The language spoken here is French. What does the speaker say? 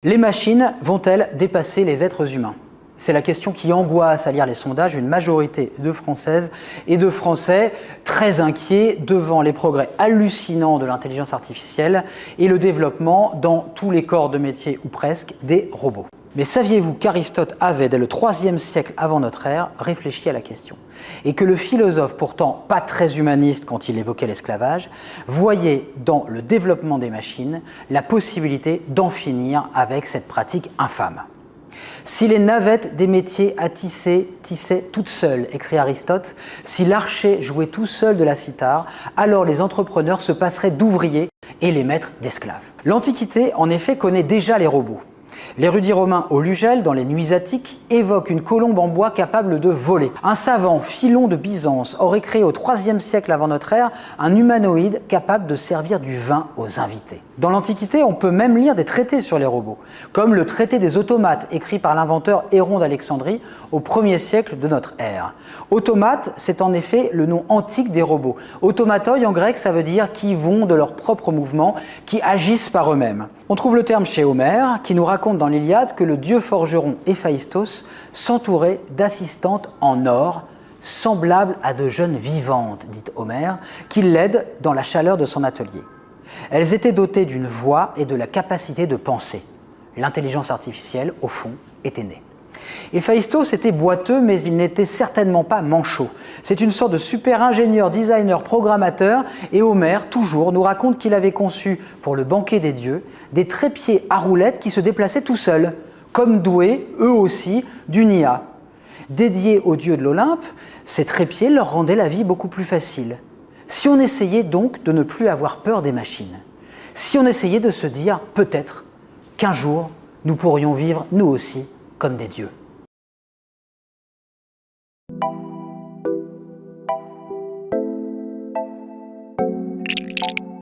Les machines vont-elles dépasser les êtres humains? C'est la question qui angoisse à lire les sondages une majorité de Françaises et de Français très inquiets devant les progrès hallucinants de l'intelligence artificielle et le développement dans tous les corps de métier ou presque des robots. Mais saviez-vous qu'Aristote avait, dès le IIIe siècle avant notre ère, réfléchi à la question et que le philosophe, pourtant pas très humaniste quand il évoquait l'esclavage, voyait dans le développement des machines la possibilité d'en finir avec cette pratique infâme. Si les navettes des métiers à tisser tissaient toutes seules, écrit Aristote, si l'archer jouait tout seul de la cithare, alors les entrepreneurs se passeraient d'ouvriers et les maîtres d'esclaves. L'Antiquité, en effet, connaît déjà les robots. L'érudit romain Olugel, dans les Nuits Attiques, évoque une colombe en bois capable de voler. Un savant, Philon de Byzance, aurait créé au IIIe siècle avant notre ère un humanoïde capable de servir du vin aux invités. Dans l'Antiquité, on peut même lire des traités sur les robots, comme le traité des automates, écrit par l'inventeur Héron d'Alexandrie au 1er siècle de notre ère. Automate, c'est en effet le nom antique des robots. Automatoi en grec, ça veut dire qui vont de leurs propres mouvements, qui agissent par eux-mêmes. On trouve le terme chez Homère, qui nous raconte dans l'Iliade que le dieu forgeron Héphaïstos s'entourait d'assistantes en or, semblables à de jeunes vivantes, dit Homère, qui l'aident dans la chaleur de son atelier. Elles étaient dotées d'une voix et de la capacité de penser. L'intelligence artificielle, au fond, était née. Héphaïstos était boiteux, mais il n'était certainement pas manchot. C'est une sorte de super ingénieur, designer, programmateur, et Homère, toujours, nous raconte qu'il avait conçu, pour le banquet des dieux, des trépieds à roulettes qui se déplaçaient tout seuls, comme doués, eux aussi, d'une IA. Dédiés aux dieux de l'Olympe, ces trépieds leur rendaient la vie beaucoup plus facile. Si on essayait donc de ne plus avoir peur des machines, si on essayait de se dire, peut-être, qu'un jour, nous pourrions vivre, nous aussi, comme des dieux.